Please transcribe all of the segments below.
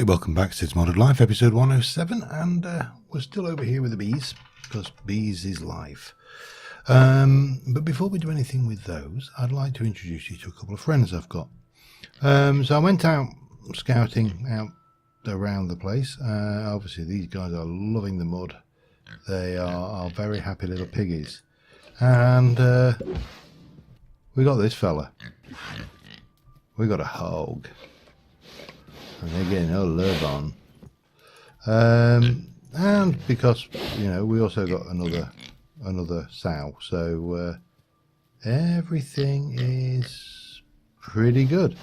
welcome back to Cids Modded Life, episode 107, and we're still over here with the bees, because bees is life. But before we do anything with those, I'd like to introduce you to a couple of friends I've got. So I went out scouting out around the place. Obviously these guys are loving the mud. They are very happy little piggies. And we got this fella. We got a hog. And they're getting all love on. And because, you know, we also got another sow. So everything is pretty good.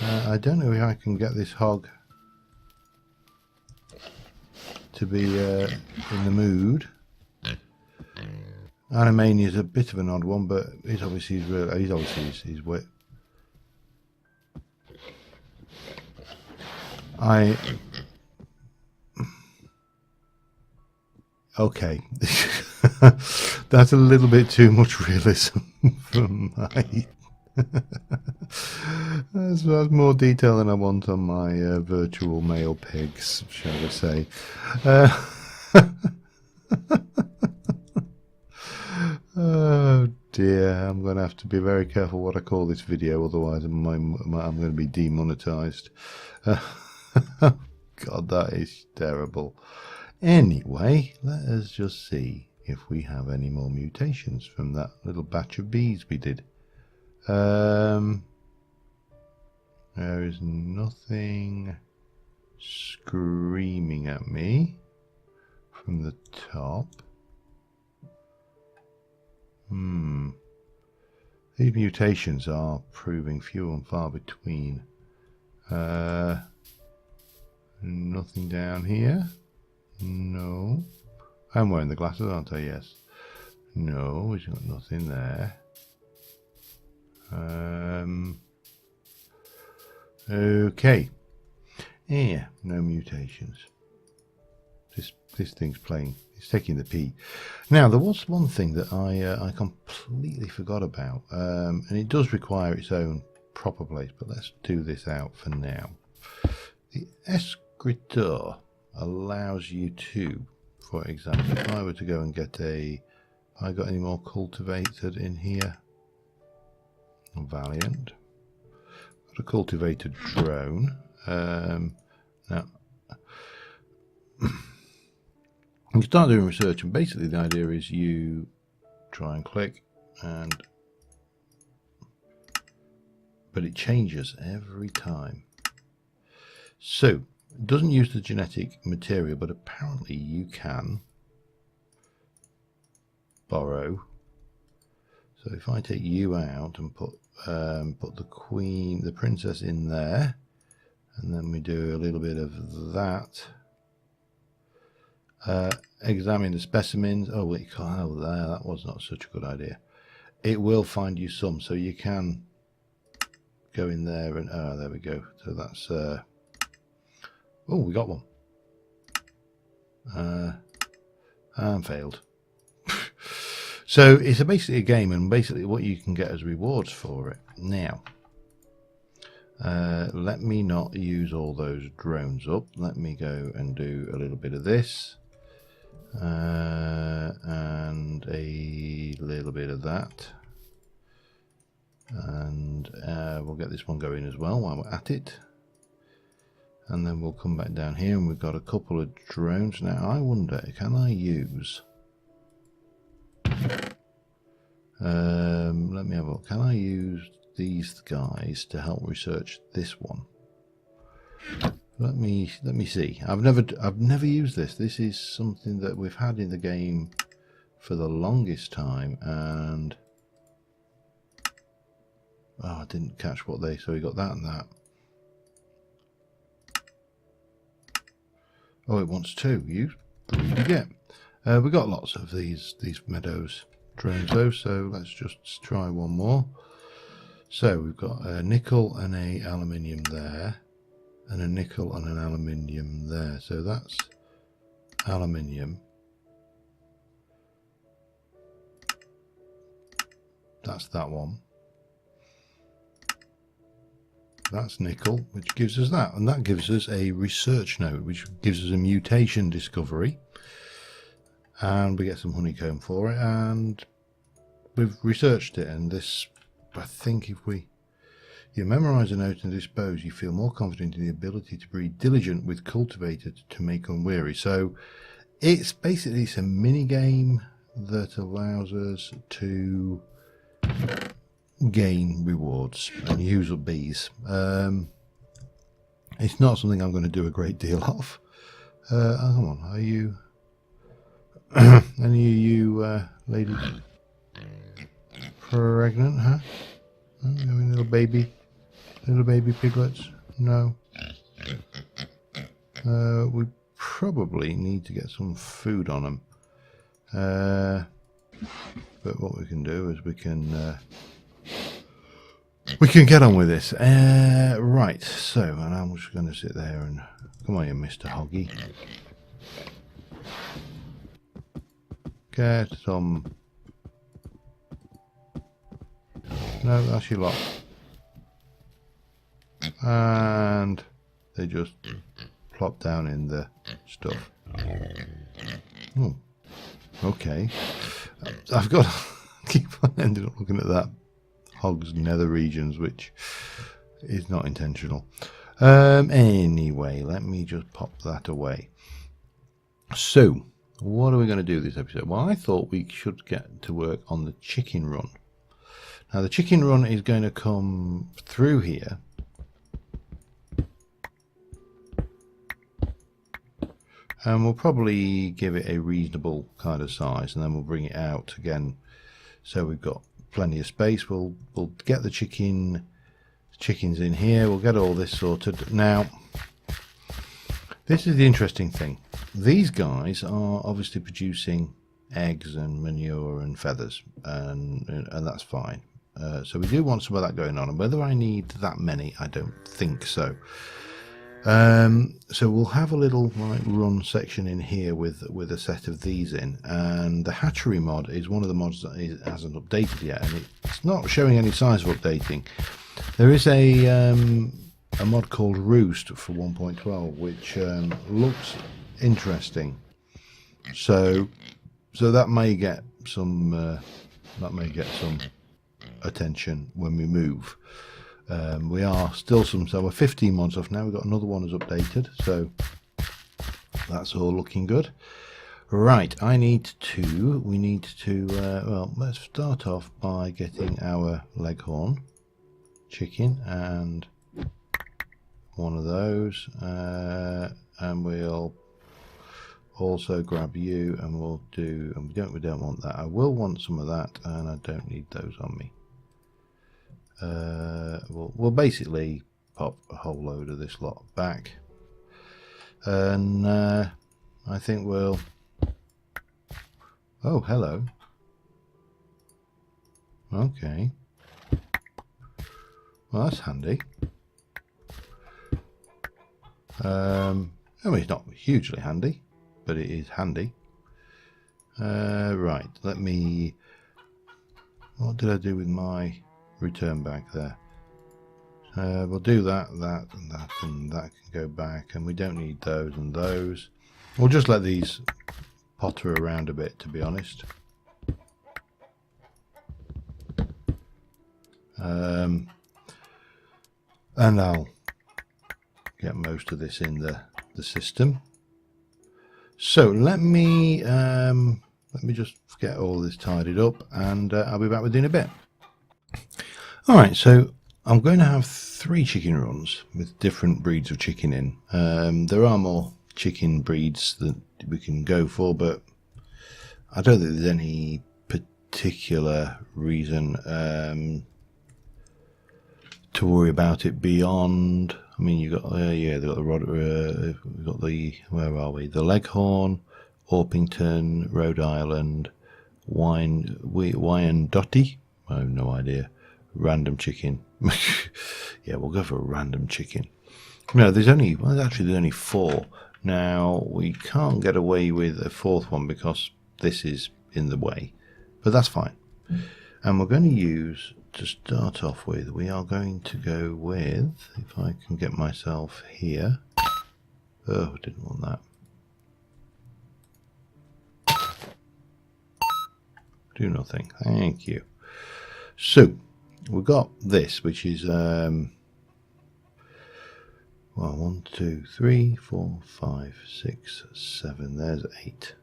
I don't know if I can get this hog to be in the mood. Animania is a bit of an odd one, but he's obviously he's wet. Okay, that's a little bit too much realism for my. That's more detail than I want on my virtual male pigs, shall we say. Oh dear, I'm going to have to be very careful what I call this video, otherwise I'm going to be demonetized. God, that is terrible. Anyway, let us just see if we have any more mutations from that little batch of bees we did. There is nothing screaming at me from the top. These mutations are proving few and far between. Nothing down here. No. I'm wearing the glasses, aren't I? Yes. No, we've got nothing there. Okay. Yeah, no mutations. This thing's playing. It's taking the pee. Now, there was one thing that I completely forgot about, and it does require its own proper place, but let's do this out for now. The escritor allows you to, for example, if I were to go and get I got any more cultivated in here? Valiant. Got a cultivated drone. Now, you start doing research, and basically the idea is you try and click, but it changes every time. So, it doesn't use the genetic material, but apparently you can borrow. So if I take you out and put the princess in there, and then we do a little bit of that. Examine the specimens. Oh, wait, oh, there, that was not such a good idea. It will find you some, so you can go in there and there we go. So that's oh, we got one. And failed. So it's basically a game, and basically what you can get as rewards for it. Now, let me not use all those drones up. Let me go and do a little bit of this. And a little bit of that. And we'll get this one going as well while we're at it. And then we'll come back down here, and we've got a couple of drones. Now, I wonder, can I use... let me have a look. Can I use these guys to help research this one? Let me see. I've never used this. This is something that we've had in the game for the longest time, and I didn't catch what they. So we got that and that. Oh, it wants two. You greedy get. We got lots of these meadows drones though, so let's just try one more. So we've got a nickel and a aluminium there, and a nickel and an aluminium there. So that's aluminium. That's that one. That's nickel, which gives us that. And that gives us a research node, which gives us a mutation discovery. And we get some honeycomb for it. And we've researched it. And this, I think if you memorize a note and dispose, you feel more confident in the ability to breed diligent with cultivated to make unweary. So it's basically a mini game that allows us to gain rewards and use up bees. It's not something I'm going to do a great deal of. Come on, are you any of you ladies pregnant, huh? Any little baby piglets? No. We probably need to get some food on them. But what we can do is we can get on with this. Right, so, and I'm just going to sit there and... Come on, you Mr. Hoggy. Get some... No, that's your lot. And they just plop down in the stuff. Oh, okay. I've got to keep on ending up looking at that hog's nether regions, which is not intentional. Anyway, let me just pop that away. So, what are we going to do this episode? Well, I thought we should get to work on the chicken run. Now, the chicken run is going to come through here. And we'll probably give it a reasonable kind of size, and then we'll bring it out again. So we've got plenty of space. We'll get the chickens in here. We'll get all this sorted. Now, this is the interesting thing. These guys are obviously producing eggs and manure and feathers, and that's fine. So we do want some of that going on, and whether I need that many, I don't think so. So we'll have a little run section in here with a set of these in, and the hatchery mod is one of the mods that hasn't updated yet, and it's not showing any signs of updating. There is a mod called Roost for 1.12 which looks interesting, so that may get some attention when we move. We are still so we're 15 mods off now. We've got another one that's updated, so that's all looking good. Right, we need to well, let's start off by getting our leghorn chicken and one of those, and we'll also grab you, and we don't want that. I will want some of that, and I don't need those on me. We'll basically pop a whole load of this lot back, and I think we'll... Oh, hello. Okay. Well, that's handy. I mean, it's not hugely handy, but it is handy. Right, let me... What did I do with my return back there? We'll do that, and that can go back, and we don't need those and those. We'll just let these potter around a bit, to be honest. And I'll get most of this in the system. So let me just get all this tidied up, and I'll be back with you in a bit. Alright, so I'm going to have 3 chicken runs with different breeds of chicken in. There are more chicken breeds that we can go for, but I don't think there's any particular reason to worry about it beyond... I mean, you got yeah, they've got the where are we? The Leghorn, Orpington, Rhode Island, Wyandotte. I have no idea. Random chicken. Yeah, we'll go for a random chicken. No, there's only 4. Now we can't get away with a 4th one because this is in the way, but that's fine. And we're going to use to start off with, we are going to go with, if I can get myself here. Oh, I didn't want that. Do nothing. Thank you. So we've got this, which is well, 1, 2, 3, 4, 5, 6, 7. There's 8.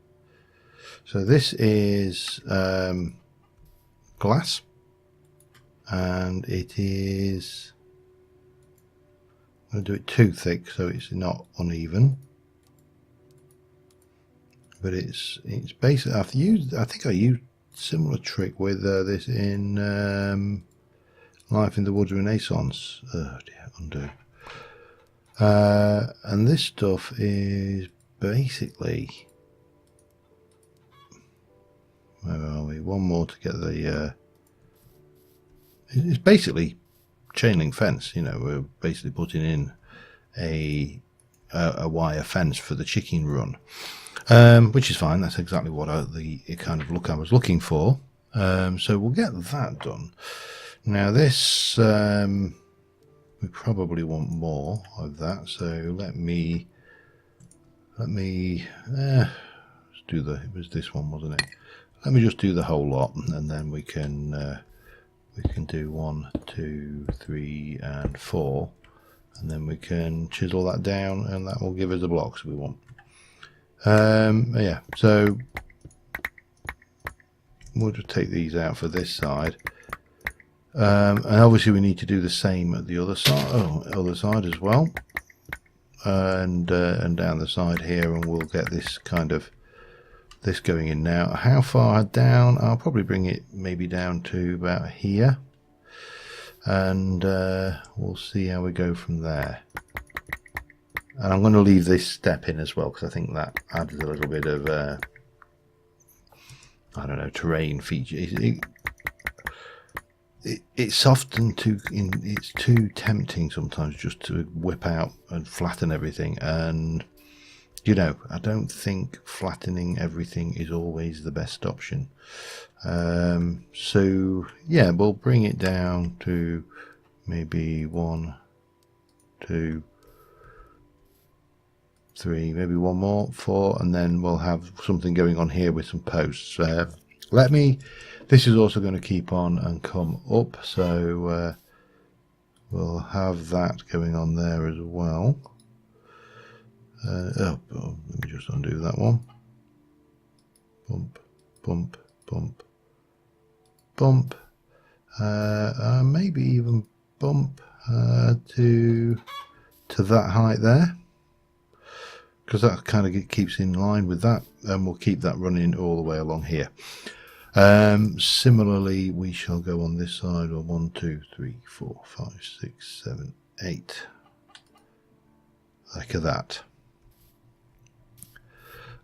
So this is glass, and it is, I'm going to do it too thick so it's not uneven, but it's basically, I think I used a similar trick with this in Life in the Woods Renaissance. Oh dear, undo. And this stuff is basically, where are we? One more to get the it's basically chain link fence. You know, we're basically putting in a wire fence for the chicken run, which is fine. That's exactly what the kind of look I was looking for. So we'll get that done. Now this, we probably want more of that. So let me let's do it was this one, wasn't it? Let me just do the whole lot, and then we can do 1, 2, 3, and 4, and then we can chisel that down, and that will give us the blocks we want. Yeah, so we'll just take these out for this side, and obviously we need to do the same at the other side, as well, and down the side here, and we'll get this kind of going in now. How far down? I'll probably bring it maybe down to about here, and we'll see how we go from there. And I'm going to leave this step in as well, because I think that adds a little bit of I don't know, terrain feature. It's often it's too tempting sometimes just to whip out and flatten everything, and you know, I don't think flattening everything is always the best option. So yeah, we'll bring it down to maybe 1, 2, 3, maybe one more, 4, and then we'll have something going on here with some posts. This is also going to keep on and come up, so we'll have that going on there as well. Let me just undo that one. Bump, bump, bump, bump. Maybe even bump to that height there, because that kind of keeps in line with that, and we'll keep that running all the way along here. Similarly, we shall go on this side. 1, 2, 3, 4, 5, 6, 7, 8, like that.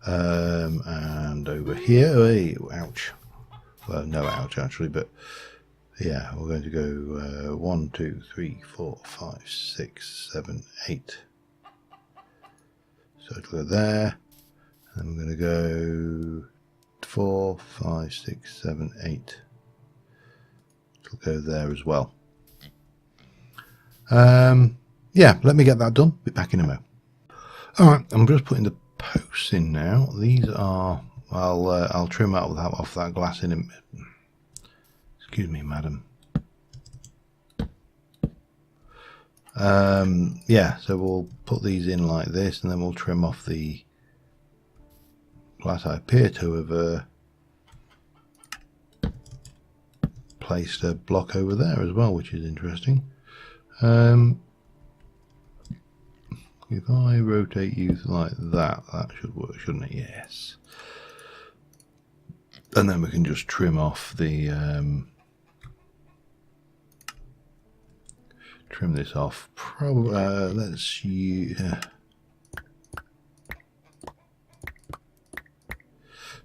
And over here, ouch, well, no ouch actually, but yeah, we're going to go 1, 2, 3, 4, 5, 6, 7, 8. So it'll go there, and we're going to go 4, 5, 6, 7, 8. It'll go there as well. Yeah, let me get that done. Be back in a moment. All right, I'm just putting the posts in now. These are, I'll trim out off that glass in a minute. Excuse me, madam. Yeah, so we'll put these in like this, and then we'll trim off the glass. I appear to have placed a block over there as well, which is interesting. If I rotate you like that, that should work, shouldn't it? Yes. And then we can just trim off the trim this off. Probably let's use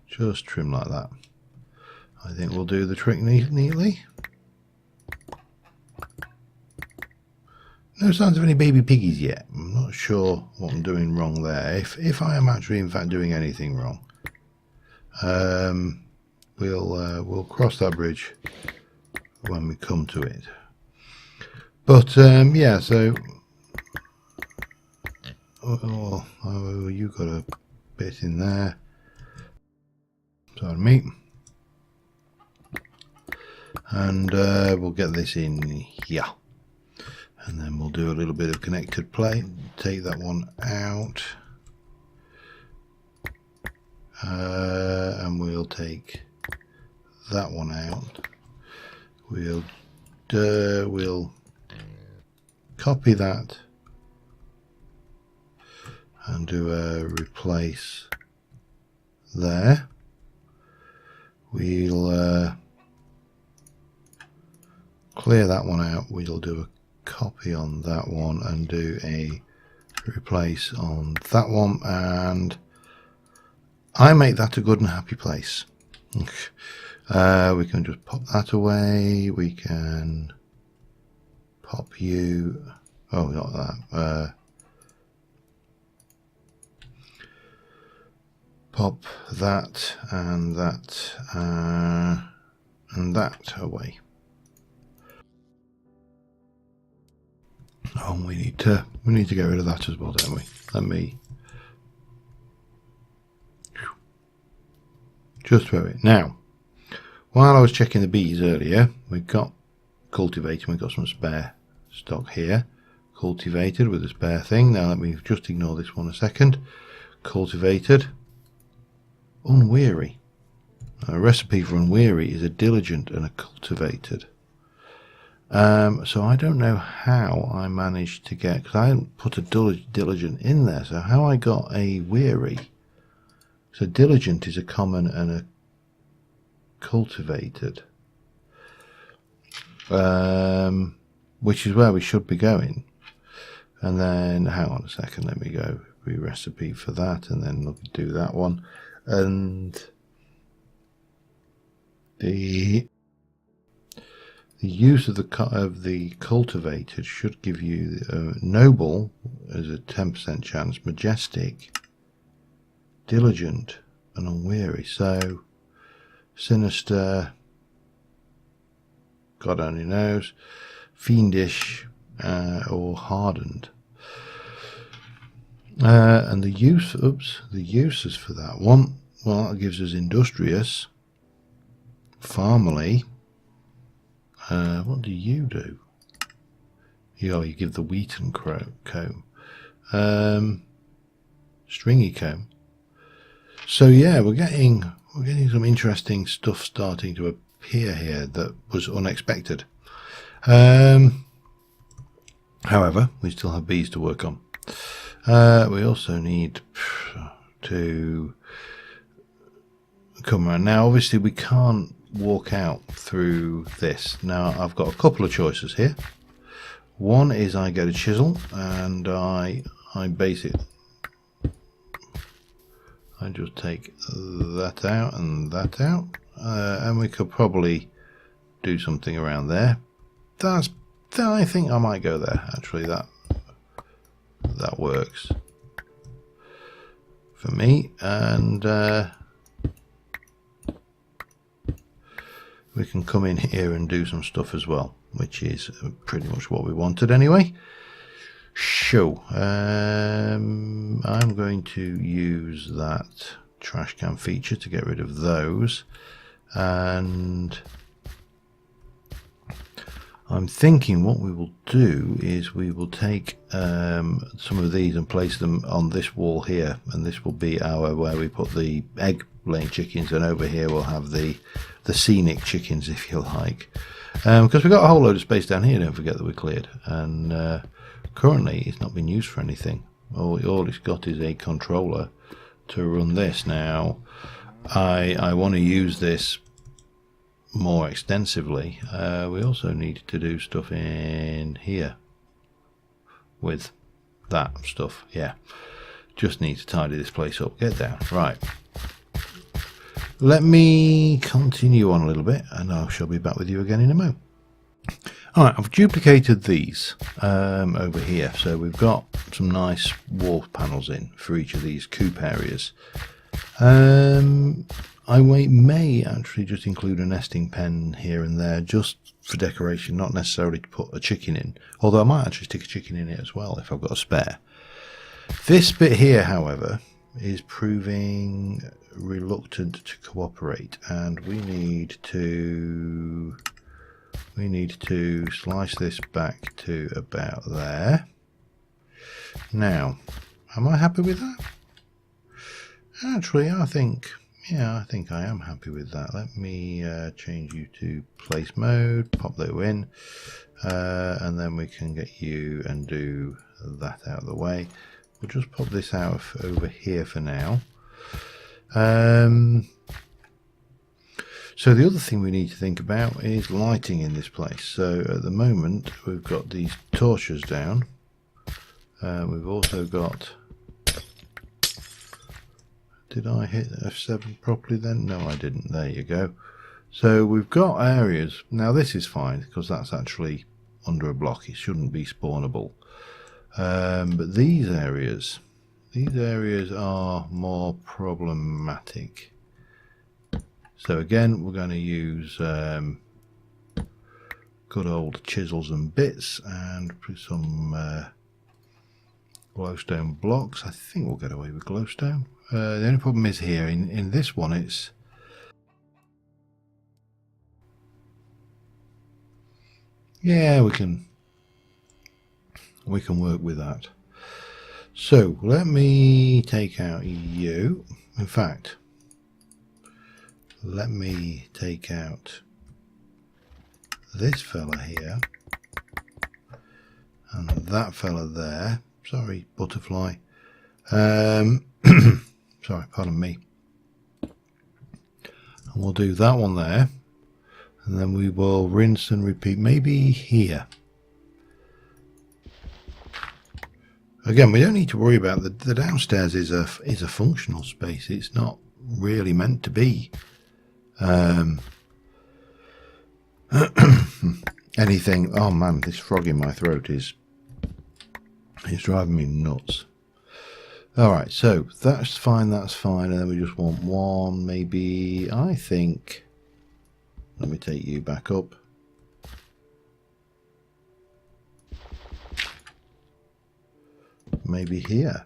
just trim like that. I think we'll do the trick neatly. No signs of any baby piggies yet. I'm not sure what I'm doing wrong there. If I am actually in fact doing anything wrong, we'll cross that bridge when we come to it. But yeah, so oh, you got a bit in there. Sorry, me. And we'll get this in here, and then we'll do a little bit of connected plate. Take that one out, and we'll take that one out. We'll copy that and do a replace there. We'll clear that one out. We'll do a copy on that one and do a replace on that one, and I make that a good and happy place. We can just pop that away. We can pop you, oh, not that, pop that and that and that away. Oh, we need to get rid of that as well, don't we? Let me just throw it. Now, while I was checking the bees earlier, we got cultivated. We got some spare stock here, cultivated with a spare thing. Now let me just ignore this one a second. Cultivated, unweary. A recipe for unweary is a diligent and a cultivated. So I don't know how I managed to get, because I hadn't put a diligent in there, so how I got a weary. So diligent is a common and a cultivated, which is where we should be going. And then, hang on a second, let me go recipe for that, and then we'll do that one. And the use of the cultivated should give you noble as a 10% chance, majestic, diligent, and unweary. So sinister, God only knows, fiendish, or hardened. And the uses for that one, well, that gives us industrious, farmerly. What do? You give the wheaten comb, stringy comb. So yeah, we're getting some interesting stuff starting to appear here that was unexpected. However, we still have bees to work on. We also need to come around. Now obviously we can't walk out through this. Now I've got a couple of choices here. One is I get a chisel and I base it. I just take that out and that out, and we could probably do something around there. I think I might go there. Actually, that works for me, and we can come in here and do some stuff as well, which is pretty much what we wanted anyway. So I'm going to use that trash can feature to get rid of those, and I'm thinking what we will do is we will take some of these and place them on this wall here, and this will be where we put the egg laying chickens, and over here we'll have the scenic chickens, if you like, because we've got a whole load of space down here, don't forget, that we cleared, and currently it's not been used for anything. All it's got is a controller to run this. Now I want to use this more extensively. We also need to do stuff in here with that stuff. Yeah, just need to tidy this place up. Get down. Right, let me continue on a little bit and I shall be back with you again in a moment. Alright, I've duplicated these over here, so we've got some nice wall panels in for each of these coop areas. I may actually just include a nesting pen here and there, just for decoration, not necessarily to put a chicken in. Although I might actually stick a chicken in it as well if I've got a spare. This bit here, however, is proving reluctant to cooperate, and we need to slice this back to about there. Now, am I happy with that? Actually, I think I am happy with that. Let me change you to place mode, pop that in, and then we can get you and do that out of the way. We'll just pop this out over here for now. So the other thing we need to think about is lighting in this place. So at the moment we've got these torches down. We've also got... Did I hit F7 properly then? No, I didn't. There you go. So we've got areas. Now this is fine because that's actually under a block. It shouldn't be spawnable. But these areas are more problematic. So again, we're going to use good old chisels and bits and put some glowstone blocks. I think we'll get away with glowstone. The only problem is here in this one, it's we can work with that. So let me take out you. In fact, let me take out this fella here and that fella there. Sorry, butterfly. Sorry, pardon me. And we'll do that one there, and then we will rinse and repeat. Maybe here. Again, we don't need to worry about the downstairs is a functional space. It's not really meant to be anything. Oh man, this frog in my throat is driving me nuts. Alright, so that's fine, and then we just want one, maybe, I think, let me take you back up. Maybe here.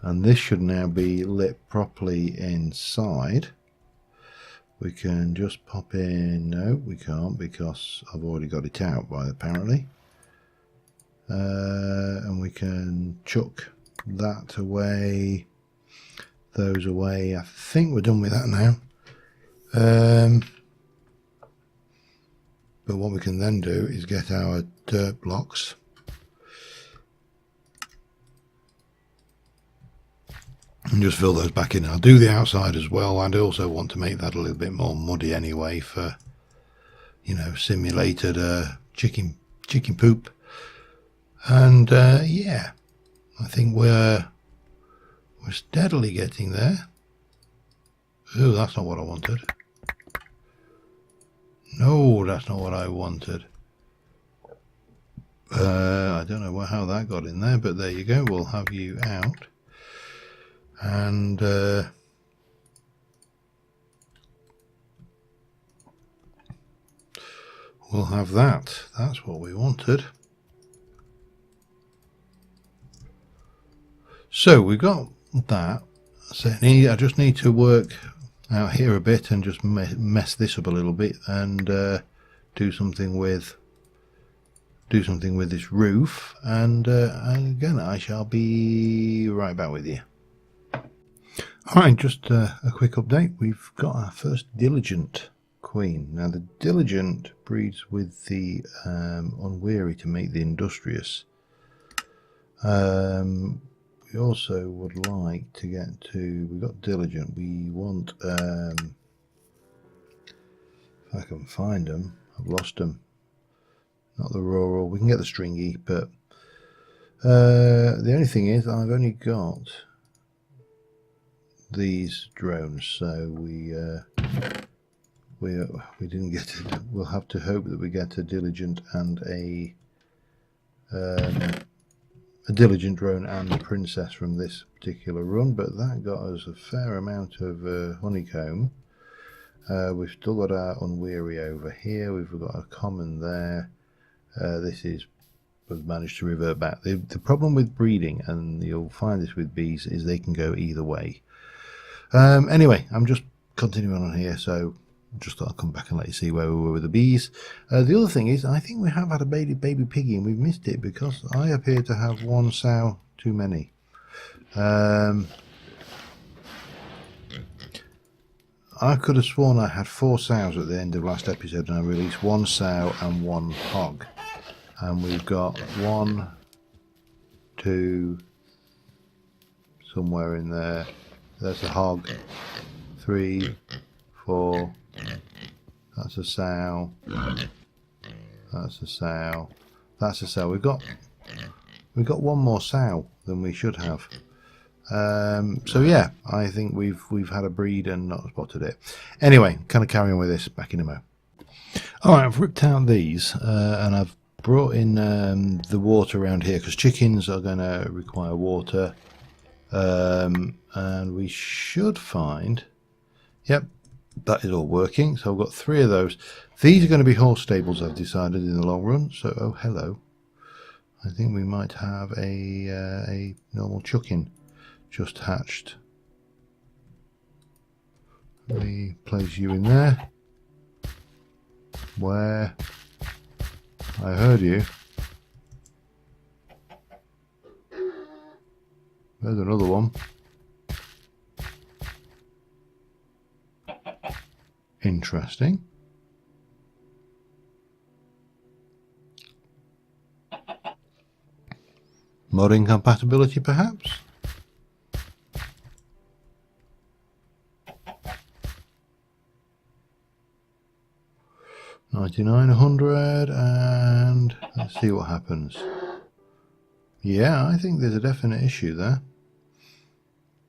And this should now be lit properly inside. We can just pop in, no we can't because I've already got it out apparently. And we can chuck that away, those away. I think we're done with that now. But what we can then do is get our dirt blocks and just fill those back in. I'll do the outside as well. I also want to make that a little bit more muddy anyway for, you know, simulated chicken poop. And yeah, I think we're steadily getting there. Oh, that's not what I wanted. No, that's not what I wanted. I don't know how that got in there, but there you go. We'll have you out. And we'll have that. That's what we wanted. So we've got that. So I just need to work out here a bit and just mess this up a little bit and do something with this roof. And again, I shall be right back with you. Alright, just a quick update. We've got our first diligent queen. Now the diligent breeds with the unweary to make the industrious. We also would like to get to, we've got diligent, we want, if I can find them, I've lost them, not the rural, we can get the stringy, but the only thing is I've only got these drones, so we didn't get it. We'll have to hope that we get a diligent and a a diligent drone and the princess from this particular run, but that got us a fair amount of honeycomb. We've still got our unweary over here. We've got a common there. This is was managed to revert back. The problem with breeding, and you'll find this with bees, is they can go either way. Anyway, I'm just continuing on here, so just thought I'd come back and let you see where we were with the bees. The other thing is, I think we have had a baby piggy and we've missed it because I appear to have one sow too many. I could have sworn I had 4 sows at the end of last episode, and I released 1 sow and 1 hog. And we've got 1, 2, somewhere in there. There's a hog. 3, 4. That's a sow. That's a sow. That's a sow. We've got 1 more sow than we should have. So yeah, I think we've had a breed and not spotted it. Anyway, kind of carry on with this back in a mo. Alright, I've ripped out these and I've brought in the water around here because chickens are going to require water, and we should find, yep, that is all working. So I've got 3 of those. These are going to be horse stables, I've decided, in the long run. So oh hello, I think we might have a normal chuckin just hatched. Let me place you in there. Where? I heard you. There's another one. Interesting. Mod incompatibility, perhaps? $99, $100, and let's see what happens. Yeah, I think there's a definite issue there.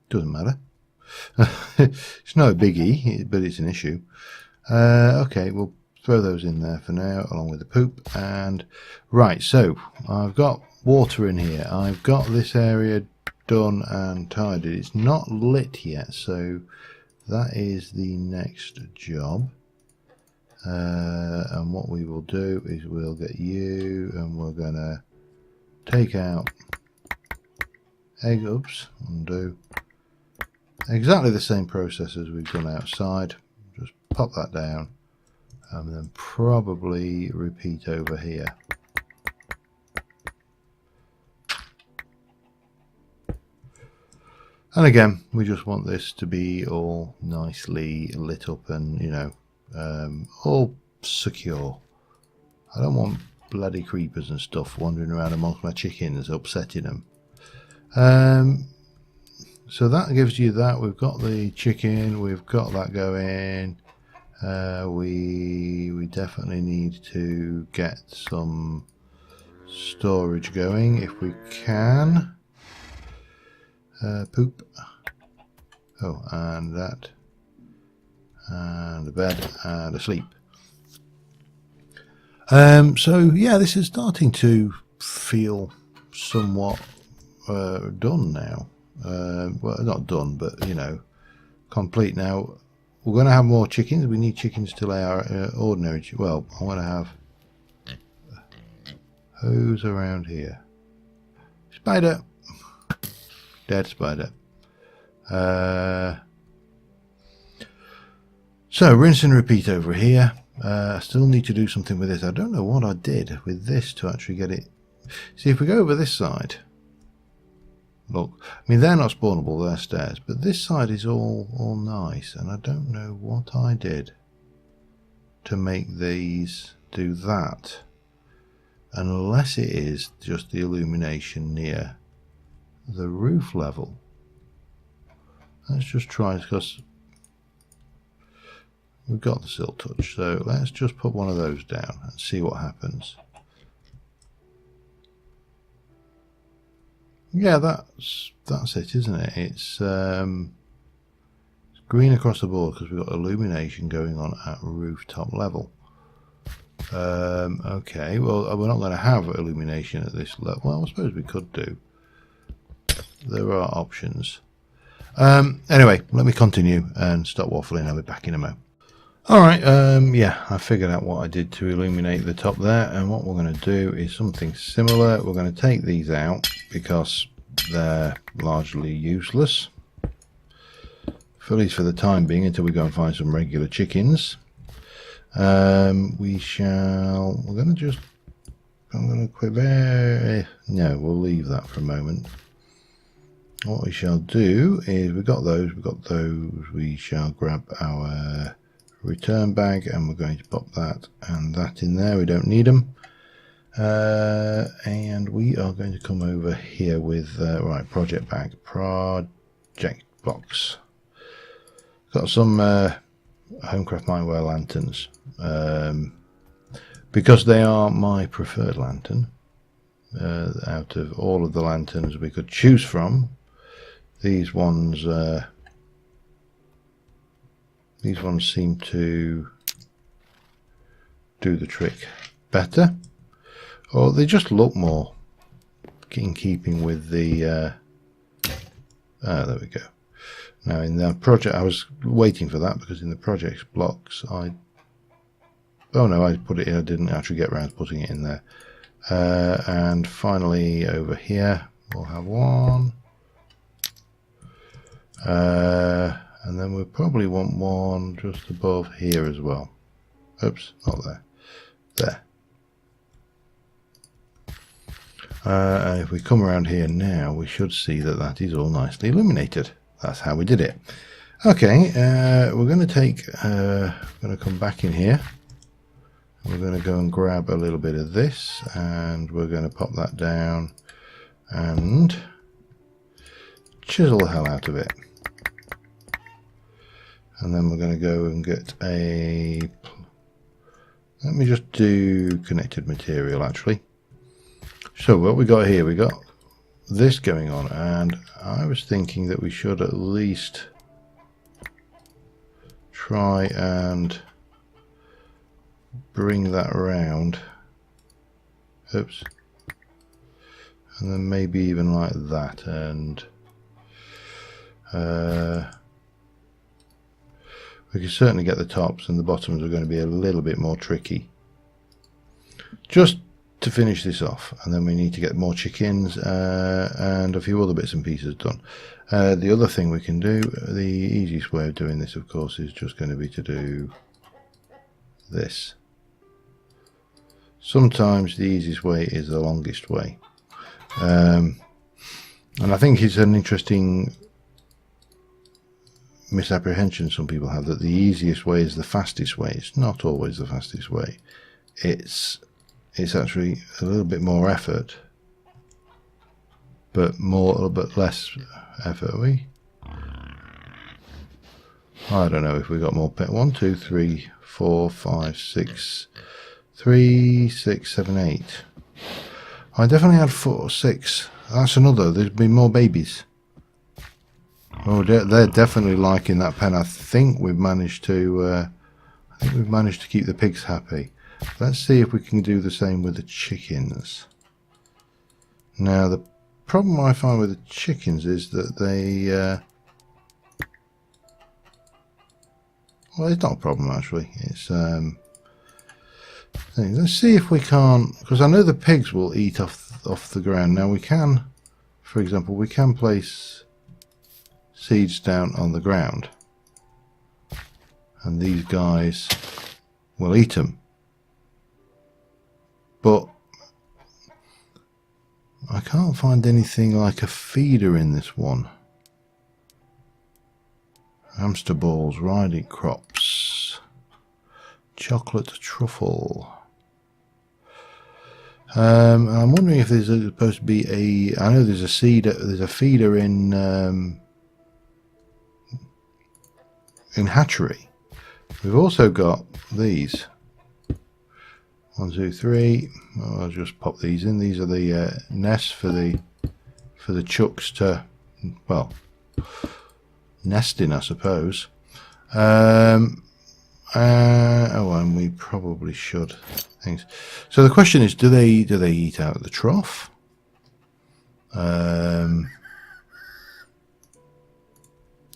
Doesn't matter. It's no biggie, but it's an issue. Okay, we'll throw those in there for now, along with the poop. And right, so I've got water in here. I've got this area done and tidied. It's not lit yet, so that is the next job. And what we will do is we'll get you, and we're gonna take out egg. Oops, undo. Exactly the same process as we've done outside. Just pop that down, and then probably repeat over here. And again, we just want this to be all nicely lit up and, you know, all secure. I don't want bloody creepers and stuff wandering around amongst my chickens, upsetting them. So that gives you that. We've got the chicken, we've got that going. We definitely need to get some storage going if we can. Poop. Oh, and that. And a bed and a sleep. So yeah, this is starting to feel somewhat done now. Well, not done, but you know, complete. Now we're going to have more chickens. We need chickens to lay our ordinary. Well, I want to have who's around here? Spider. Dead spider. So rinse and repeat over here. I still need to do something with this. I don't know what I did with this to actually get it. See, if we go over this side, look, I mean, they're not spawnable, they're stairs, but this side is all nice, and I don't know what I did to make these do that, unless it is just the illumination near the roof level. Let's just try, because we've got the silk touch, so let's just put one of those down and see what happens. Yeah, that's it, isn't it? It's green across the board because we've got illumination going on at rooftop level. Okay, well, we're not going to have illumination at this level. Well, I suppose we could do. there are options. Anyway, let me continue and stop waffling. I'll be back in a moment. Alright, yeah, I figured out what I did to illuminate the top there, and what we're going to do is something similar. We're going to take these out because they're largely useless, at least for the time being, until we go and find some regular chickens. I'm going to quit there. No, we'll leave that for a moment. What we shall do is we've got those, we shall grab our return bag and we're going to pop that and that in there. We don't need them. And we are going to come over here with right, project bag, project box. Got some Homecraft Mindware lanterns, because they are my preferred lantern. Out of all of the lanterns we could choose from, these ones seem to do the trick better, or they just look more in keeping with the there we go. Now in the project, I was waiting for that because in the projects blocks I put it in, I didn't actually get around to putting it in there. And finally over here we'll have one, and then we'll probably want one just above here as well. Oops, not there. There. And if we come around here now, we should see that that is all nicely illuminated. That's how we did it. Okay, we're going to take, going to come back in here. We're going to go and grab a little bit of this, and we're going to pop that down and chisel the hell out of it. And then we're going to go and get a, let me just do connected material actually. So what we got here, we got this going on, and I was thinking that we should at least try and bring that around. Oops. And then maybe even like that, and we can certainly get the tops, and the bottoms are going to be a little bit more tricky. Just to finish this off, and then we need to get more chickens and a few other bits and pieces done. The other thing we can do, the easiest way of doing this of course is just going to be to do this. Sometimes the easiest way is the longest way, and I think it's an interesting misapprehension some people have, that the easiest way is the fastest way. It's not always the fastest way. It's actually a little bit more effort, but less effort. I don't know if we got more. 1, 2, 3, 4, 5, 6, 3, 6, 7, 8. I definitely had 4, 6. That's another. There's been more babies. Oh, they're definitely liking that pen. I think we've managed to. Keep the pigs happy. Let's see if we can do the same with the chickens. Now the problem I find with the chickens is that they well, it's not a problem actually. It's let's see if we can't, because I know the pigs will eat off the ground. Now we can, for example, we can place seeds down on the ground, and these guys will eat them. But I can't find anything like a feeder in this one. Hamster balls, riding crops, chocolate truffle. I'm wondering if there's supposed to be a. I know there's a feeder in hatchery. We've also got these. 1, 2, 3. Well, I'll just pop these in. These are the nests for the chucks to, well, nest in, I suppose. Oh, and we probably should things. So the question is, do they eat out of the trough?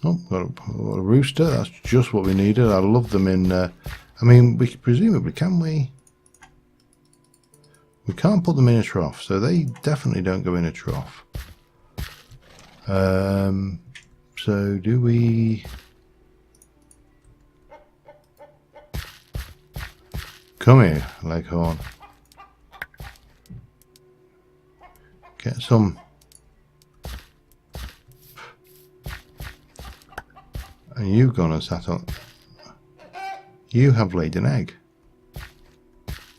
Oh, got a rooster. That's just what we needed. I love them in... I mean, we presumably, can we? We can't put them in a trough, so they definitely don't go in a trough. So do we... Come here, Leghorn. Get some. And you've gone and sat on. You have laid an egg.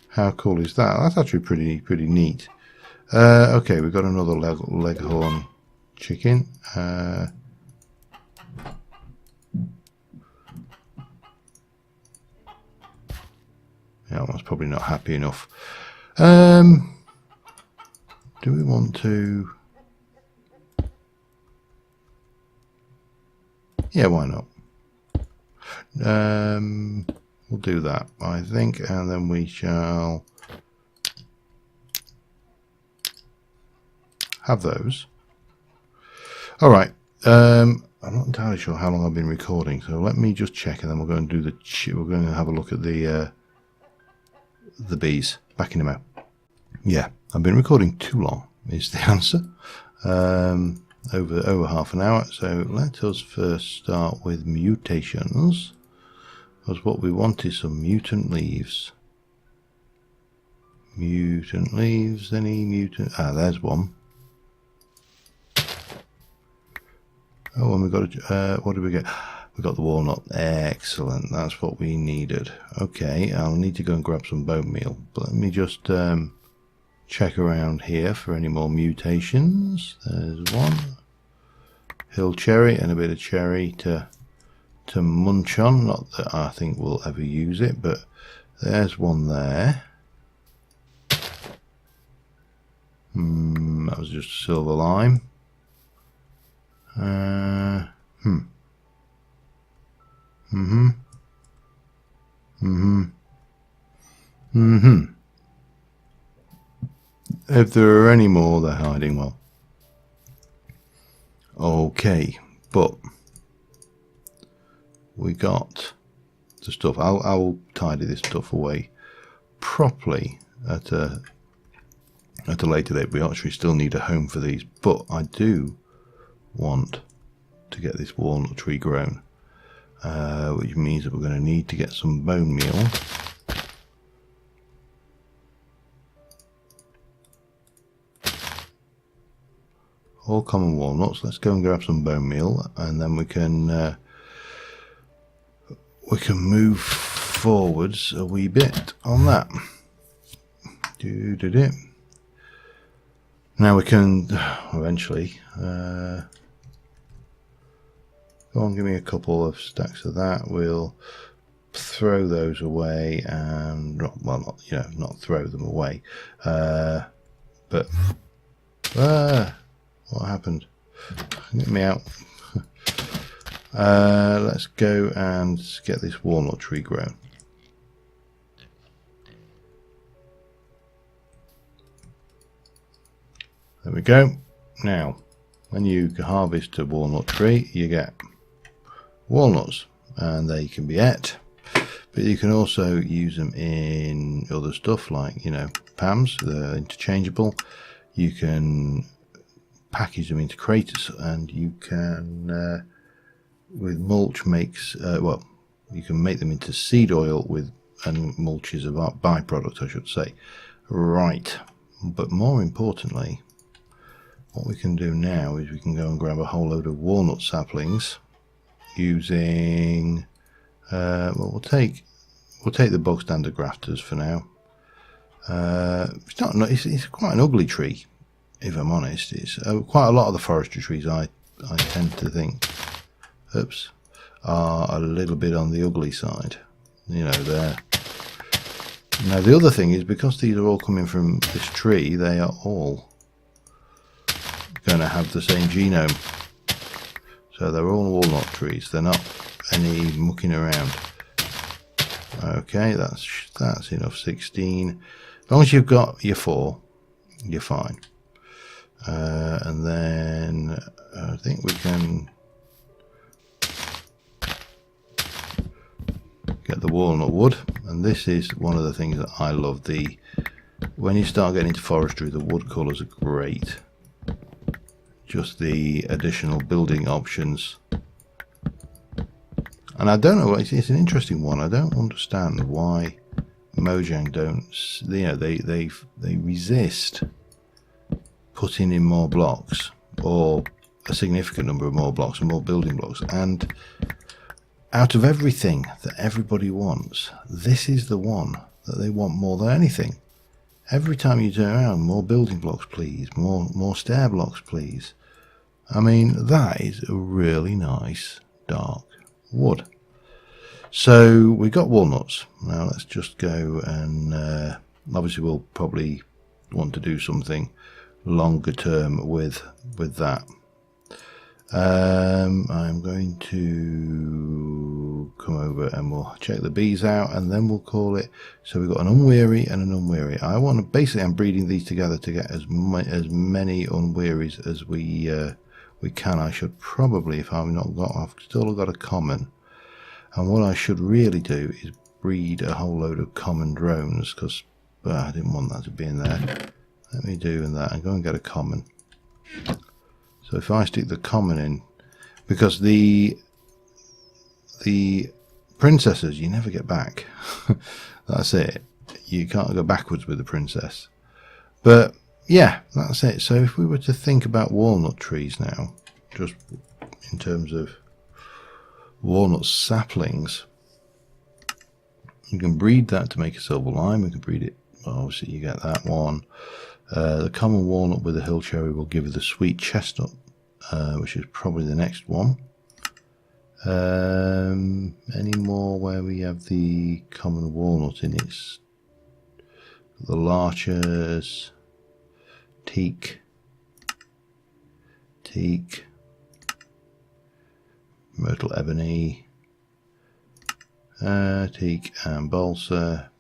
How cool is that? That's actually pretty neat. Okay, we've got another Leghorn chicken. Yeah, that's probably not happy enough. Do we want to? Yeah, why not? We'll do that, I think, and then we shall have those. All right. I'm not entirely sure how long I've been recording, so let me just check, and then we'll go and do the. We're going to have a look at the bees. Back in a minute. Yeah, I've been recording too long. Is the answer. Over half an hour. So let us first start with mutations. Because what we want is some mutant leaves. Mutant leaves. Any mutant? Ah, there's one. Oh, and we got a, what did we get? We got the walnut. Excellent. That's what we needed. Okay, I'll need to go and grab some bone meal. But let me just check around here for any more mutations. There's one. Hill cherry and a bit of cherry to munch on. Not that I think we'll ever use it, but there's one there. That was just silver lime. If there are any more, they're hiding well. Okay, but we got the stuff. I'll tidy this stuff away properly at a later date. We actually still need a home for these, but I do want to get this walnut tree grown, which means that we're going to need to get some bone meal. All common walnuts. Let's go and grab some bone meal, and then we can move forwards a wee bit on that. Now we can eventually go on. Give me a couple of stacks of that. We'll throw those away, and well, not throw them away, but. What happened? Get me out. Let's go and get this walnut tree grown. There we go. Now, when you harvest a walnut tree, you get walnuts, and they can be ate, but you can also use them in other stuff like, PAMs. They're interchangeable. You can package them into craters, and you can with mulch makes you can make them into seed oil and mulch is a byproduct, I should say. Right, but more importantly, what we can do now is we can go and grab a whole load of walnut saplings using we'll take the bog standard grafters for now. It's quite an ugly tree. If I'm honest, it's quite a lot of the forestry trees I tend to think, are a little bit on the ugly side. There. Now the other thing is, because these are all coming from this tree, they are all going to have the same genome. So they're all walnut trees. They're not any mucking around. Okay, that's enough. 16. As long as you've got your 4, you're fine. And then I think we can get the walnut wood, and this is one of the things that I love. When you start getting into forestry, the wood colours are great. Just the additional building options. And I don't know, it's an interesting one. I don't understand why Mojang don't, they resist putting in more blocks, or a significant number of more blocks and more building blocks. And out of everything that everybody wants, this is the one that they want more than anything. Every time you turn around, more building blocks please, more stair blocks please. I mean, that is a really nice dark wood. So we got walnuts. Now let's just go and obviously we'll probably want to do something longer term with that. I'm going to come over and we'll check the bees out, and then we'll call it. So we've got an unweary and an unweary. I want to basically, I'm breeding these together to get as many unwearies as we can. I should probably, if I've still got a common, and what I should really do is breed a whole load of common drones, because I didn't want that to be in there. Let me do that and go and get a common. So if I stick the common in, because the princesses you never get back. That's it. You can't go backwards with the princess. But yeah, that's it. So if we were to think about walnut trees now, just in terms of walnut saplings, you can breed that to make a silver lime. We can breed it, well, obviously you get that one. The common walnut with the hill cherry will give you the sweet chestnut, which is probably the next one. Any more where we have the common walnut in it? The larches, teak, myrtle ebony, teak and balsa.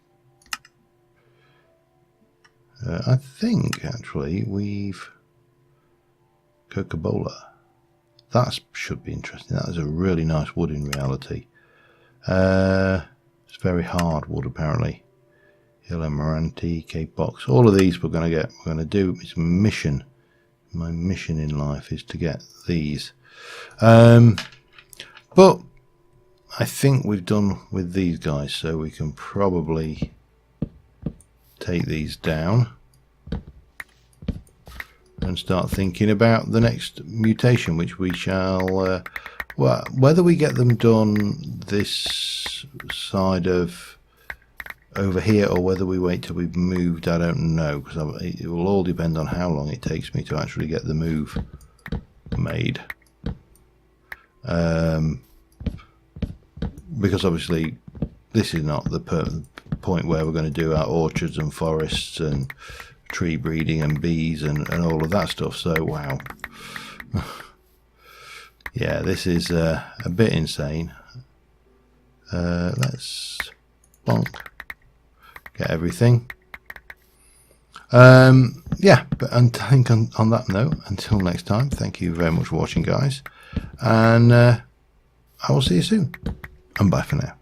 I think actually we've Coca-Cola. That should be interesting. That is a really nice wood in reality. It's very hard wood apparently. Hill Amaranthi, Cape Box. All of these we're going to do. It's a mission. My mission in life is to get these. But I think we've done with these guys, so we can probably take these down and start thinking about the next mutation, which we shall, well, whether we get them done this side of over here or whether we wait till we've moved, I don't know, because it will all depend on how long it takes me to actually get the move made. Because obviously this is not the point where we're going to do our orchards and forests and tree breeding and bees and all of that stuff. So wow. Yeah, this is a bit insane. Let's bonk, get everything. Yeah, but I think on that note, until next time, thank you very much for watching, guys, and I will see you soon, and bye for now.